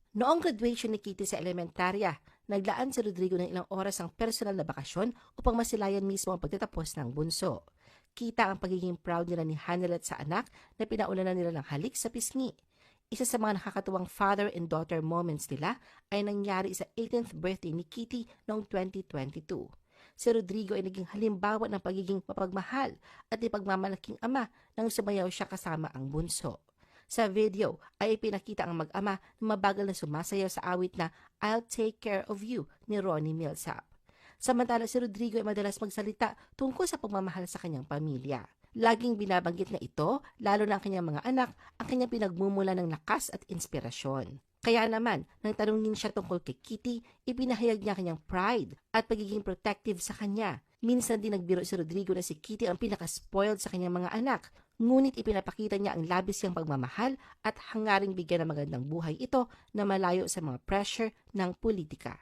Noong graduation ni Kitty sa elementarya, naglaan si Rodrigo ng ilang oras ang personal na bakasyon upang masilayan mismo ang pagtatapos ng bunso. Kita ang pagiging proud nila ni Hanelet sa anak na pinaulanan nila ng halik sa pisngi. Isa sa mga nakakatuwang father and daughter moments nila ay nangyari sa 18th birthday ni Kitty noong 2022. Si Rodrigo ay naging halimbawa ng pagiging mapagmahal at ipagmamalaking ama nang sumayaw siya kasama ang bunso. Sa video ay ipinakita ang mag-ama na mabagal na sumasayaw sa awit na I'll Take Care of You ni Ronnie Milsap. Samantala si Rodrigo ay madalas magsalita tungkol sa pagmamahal sa kanyang pamilya. Laging binabanggit na ito, lalo na ang kanyang mga anak, ang kanyang pinagmumula ng lakas at inspirasyon. Kaya naman, nang tanungin siya tungkol kay Kitty, ipinahayag niya kanyang pride at pagiging protective sa kanya. Minsan din nagbiro si Rodrigo na si Kitty ang pinaka-spoiled sa kanyang mga anak, ngunit ipinapakita niya ang labis niyang pagmamahal at hangaring bigyan ng magandang buhay ito na malayo sa mga pressure ng politika.